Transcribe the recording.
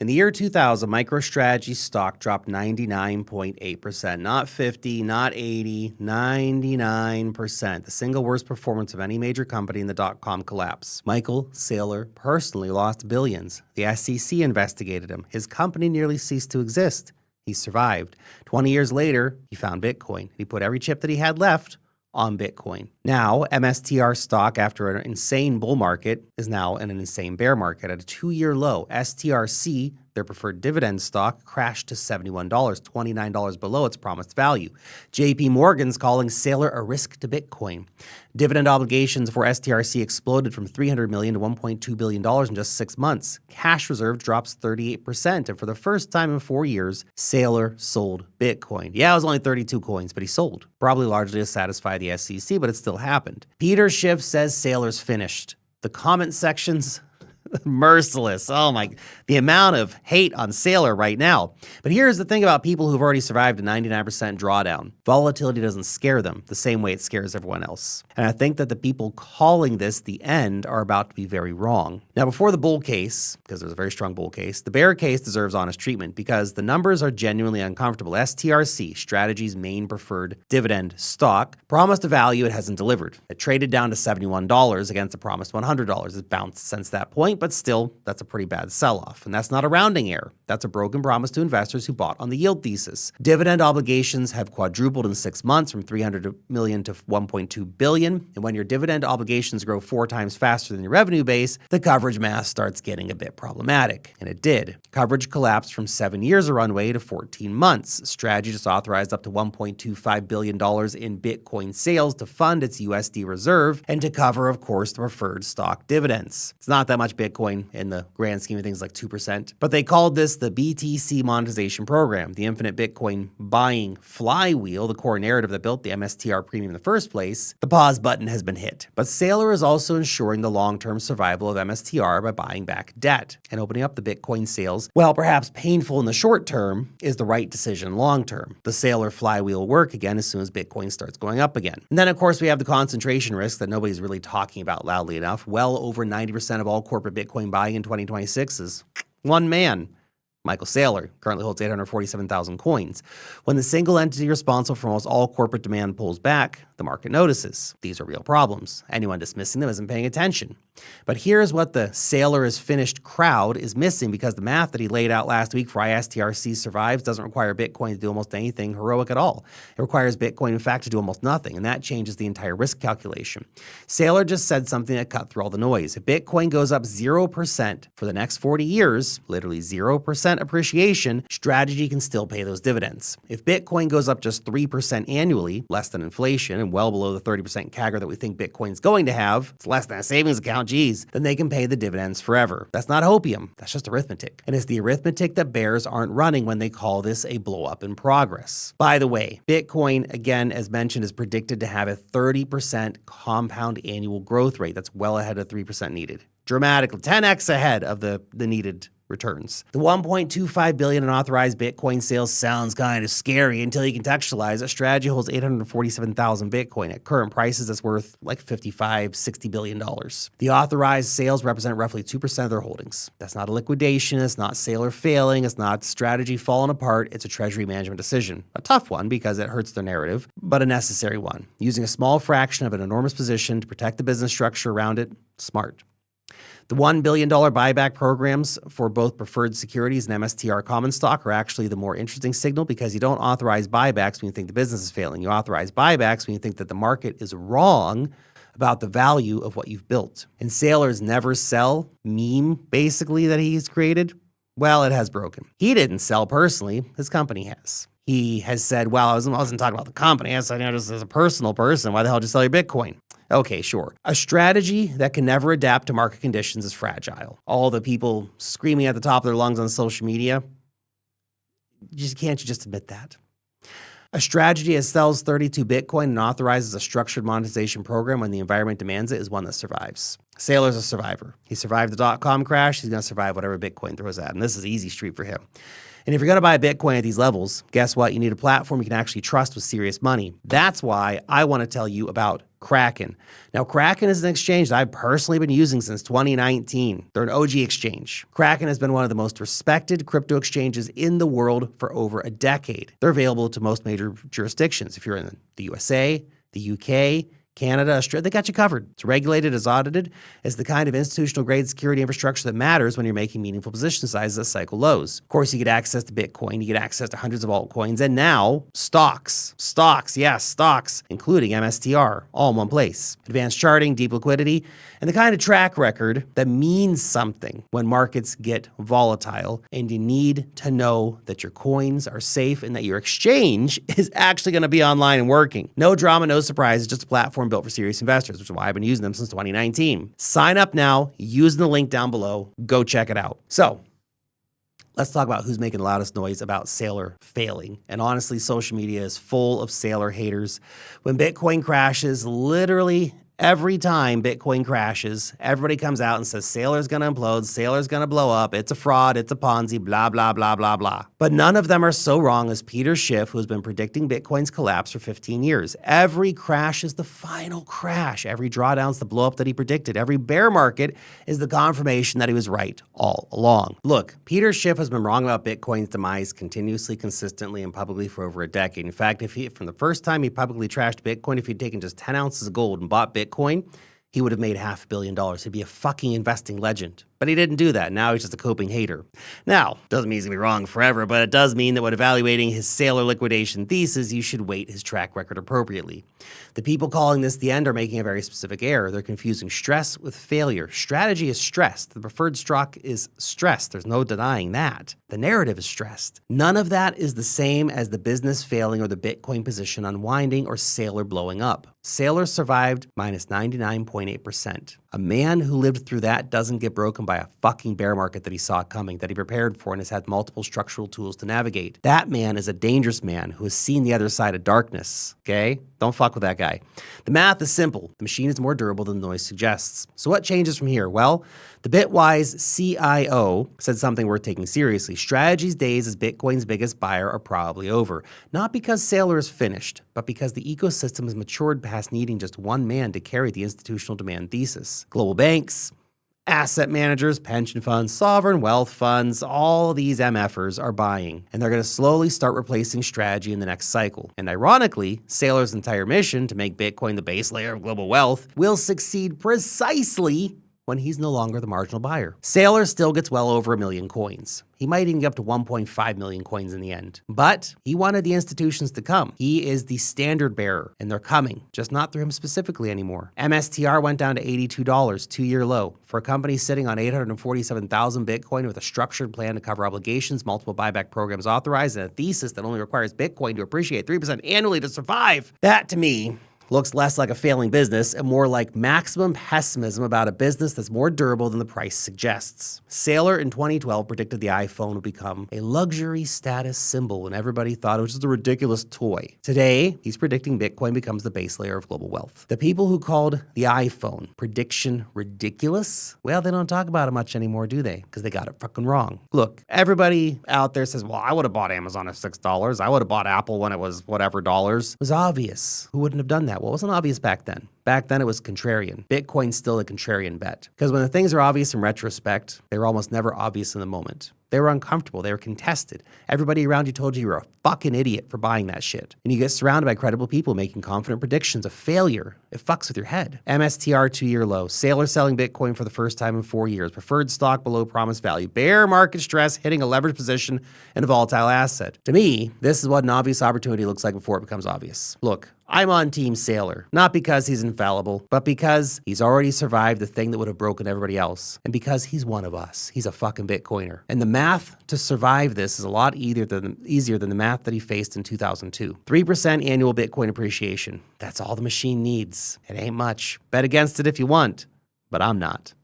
In the year 2000, MicroStrategy stock dropped 99.8%. Not 50, not 80, 99%. The single worst performance of any major company in the dot-com collapse. Michael Saylor personally lost billions. The SEC investigated him. His company nearly ceased to exist. He survived. 20 years later, he found Bitcoin. He put every chip that he had left on Bitcoin. Now, MSTR stock, after an insane bull market, is now in an insane bear market at a 2-year low. STRC, their preferred dividend stock, crashed to $71, $29 below its promised value. JP Morgan's calling Saylor a risk to Bitcoin. Dividend obligations for STRC exploded from $300 million to $1.2 billion in just 6 months. Cash reserve drops 38%, and for the first time in 4 years, Saylor sold Bitcoin. Yeah, it was only 32 coins, but he sold. Probably largely to satisfy the SEC, but it still happened. Peter Schiff says Saylor's finished. The comment sections, merciless. Oh my, the amount of hate on Saylor right now. But here's the thing about people who've already survived a 99% drawdown. Volatility doesn't scare them the same way it scares everyone else. And I think that the people calling this the end are about to be very wrong. Now, before the bull case, because there's a very strong bull case, the bear case deserves honest treatment because the numbers are genuinely uncomfortable. STRC, Strategy's main preferred dividend stock, promised a value it hasn't delivered. It traded down to $71 against a promised $100. It's bounced since that point, but still, that's a pretty bad sell-off. And that's not a rounding error. That's a broken promise to investors who bought on the yield thesis. Dividend obligations have quadrupled in 6 months from $300 million to $1.2 billion. And when your dividend obligations grow 4 times faster than your revenue base, the coverage math starts getting a bit problematic. And it did. Coverage collapsed from 7 years of runway to 14 months. Strategy just authorized up to $1.25 billion in Bitcoin sales to fund its USD reserve and to cover, of course, the preferred stock dividends. It's not that much Bitcoin in the grand scheme of things, like 2%. But they called this the BTC monetization program, the infinite Bitcoin buying flywheel, the core narrative that built the MSTR premium in the first place. The pause button has been hit. But Saylor is also ensuring the long-term survival of MSTR by buying back debt and opening up the Bitcoin sales. While perhaps painful in the short term, is the right decision long term. The Saylor flywheel will work again as soon as Bitcoin starts going up again. And then, of course, we have the concentration risk that nobody's really talking about loudly enough. Well over 90% of all corporate Bitcoin buying in 2026 is one man. Michael Saylor currently holds 847,000 coins. When the single entity responsible for almost all corporate demand pulls back, the market notices. These are real problems. Anyone dismissing them isn't paying attention. But here's what the Saylor is finished crowd is missing, because the math that he laid out last week for STRC survives doesn't require Bitcoin to do almost anything heroic at all. It requires Bitcoin, in fact, to do almost nothing, and that changes the entire risk calculation. Saylor just said something that cut through all the noise. If Bitcoin goes up 0% for the next 40 years, literally 0% appreciation, Strategy can still pay those dividends. If Bitcoin goes up just 3% annually, less than inflation, and well below the 30% CAGR that we think Bitcoin's going to have, it's less than a savings account, geez, then they can pay the dividends forever. That's not hopium. That's just arithmetic. And it's the arithmetic that bears aren't running when they call this a blow up in progress. By the way, Bitcoin, again, as mentioned, is predicted to have a 30% compound annual growth rate. That's well ahead of 3% needed. Dramatically, 10x ahead of the needed returns. The $1.25 billion in authorized Bitcoin sales sounds kind of scary until you contextualize it. Strategy holds 847,000 Bitcoin. At current prices, that's worth like $55-60 billion. The authorized sales represent roughly 2% of their holdings. That's not a liquidation. It's not Saylor failing. It's not Strategy falling apart. It's a treasury management decision. A tough one because it hurts their narrative, but a necessary one. Using a small fraction of an enormous position to protect the business structure around it, smart. The $1 billion buyback programs for both preferred securities and MSTR common stock are actually the more interesting signal, because you don't authorize buybacks when you think the business is failing. You authorize buybacks when you think that the market is wrong about the value of what you've built. And Saylor's never sell meme, basically, that he's created, well, it has broken. He didn't sell personally. His company has. He has said, well, I wasn't talking about the company. I said, just as a personal person, why the hell did you sell your Bitcoin? Okay, sure. A strategy that can never adapt to market conditions is fragile. All the people screaming at the top of their lungs on social media, can't you just admit that? A strategy that sells 32 Bitcoin and authorizes a structured monetization program when the environment demands it is one that survives. Saylor's a survivor. He survived the dot-com crash. He's going to survive whatever Bitcoin throws at him. This is easy street for him. And if you're going to buy Bitcoin at these levels, guess what? You need a platform you can actually trust with serious money. That's why I want to tell you about Kraken. Now, Kraken is an exchange that I've personally been using since 2019. They're an OG exchange. Kraken has been one of the most respected crypto exchanges in the world for over a decade. They're available to most major jurisdictions. If you're in the USA, the UK, Canada, Australia, they got you covered. It's regulated, it's audited. It's the kind of institutional grade security infrastructure that matters when you're making meaningful position sizes at cycle lows. Of course, you get access to Bitcoin, you get access to hundreds of altcoins, and now stocks, including MSTR, all in one place. Advanced charting, deep liquidity, and the kind of track record that means something when markets get volatile, and you need to know that your coins are safe and that your exchange is actually going to be online and working. No drama, no surprises, just a platform built for serious investors, which is why I've been using them since 2019. Sign up now, using the link down below, go check it out. So, let's talk about who's making the loudest noise about Saylor failing. And honestly, social media is full of Saylor haters. When Bitcoin crashes, literally every time Bitcoin crashes, everybody comes out and says, Saylor's going to implode, Saylor's going to blow up, it's a fraud, it's a Ponzi, blah, blah, blah, blah, blah. But none of them are so wrong as Peter Schiff, who has been predicting Bitcoin's collapse for 15 years. Every crash is the final crash. Every drawdown is the blow up that he predicted. Every bear market is the confirmation that he was right all along. Look, Peter Schiff has been wrong about Bitcoin's demise continuously, consistently, and publicly for over a decade. In fact, from the first time he publicly trashed Bitcoin, if he'd taken just 10 ounces of gold and bought Bitcoin, he would have made $500 million. He'd be a fucking investing legend. But he didn't do that. Now he's just a coping hater. Now, doesn't mean he's going to be wrong forever, but it does mean that when evaluating his Saylor liquidation thesis, you should weight his track record appropriately. The people calling this the end are making a very specific error. They're confusing stress with failure. Strategy is stressed. The preferred stock is stressed. There's no denying that. The narrative is stressed. None of that is the same as the business failing or the Bitcoin position unwinding or Saylor blowing up. Saylor survived minus 99.8%. A man who lived through that doesn't get broken by a fucking bear market that he saw coming, that he prepared for and has had multiple structural tools to navigate. That man is a dangerous man who has seen the other side of darkness, okay? Don't fuck with that guy. The math is simple. The machine is more durable than the noise suggests. So what changes from here? Well, the Bitwise CIO said something worth taking seriously. Strategy's days as Bitcoin's biggest buyer are probably over. Not because Saylor is finished, but because the ecosystem has matured past needing just one man to carry the institutional demand thesis. Global banks, asset managers, pension funds, sovereign wealth funds, all these MFers are buying, and they're going to slowly start replacing strategy in the next cycle. And ironically, Saylor's entire mission to make Bitcoin the base layer of global wealth will succeed precisely when he's no longer the marginal buyer. Saylor still gets well over 1 million coins. He might even get up to 1.5 million coins in the end. But he wanted the institutions to come. He is the standard bearer, and they're coming, just not through him specifically anymore. MSTR went down to $82, 2-year low. For a company sitting on 847,000 Bitcoin with a structured plan to cover obligations, multiple buyback programs authorized, and a thesis that only requires Bitcoin to appreciate 3% annually to survive, that to me looks less like a failing business and more like maximum pessimism about a business that's more durable than the price suggests. Saylor in 2012 predicted the iPhone would become a luxury status symbol when everybody thought it was just a ridiculous toy. Today, he's predicting Bitcoin becomes the base layer of global wealth. The people who called the iPhone prediction ridiculous, well, they don't talk about it much anymore, do they? Because they got it fucking wrong. Look, everybody out there says, well, I would have bought Amazon at $6. I would have bought Apple when it was whatever dollars. It was obvious. Who wouldn't have done that? Well, it wasn't obvious back then. Back then, it was contrarian. Bitcoin's still a contrarian bet. Because when the things are obvious in retrospect, they were almost never obvious in the moment. They were uncomfortable. They were contested. Everybody around you told you were a fucking idiot for buying that shit. And you get surrounded by credible people making confident predictions of failure. It fucks with your head. MSTR 2-year low. Saylor selling Bitcoin for the first time in 4 years. Preferred stock below promised value. Bear market stress hitting a leveraged position in a volatile asset. To me, this is what an obvious opportunity looks like before it becomes obvious. Look, I'm on Team Saylor, not because he's infallible, but because he's already survived the thing that would have broken everybody else, and because he's one of us. He's a fucking Bitcoiner. And the math to survive this is a lot easier than the math that he faced in 2002. 3% annual Bitcoin appreciation. That's all the machine needs. It ain't much. Bet against it if you want, but I'm not.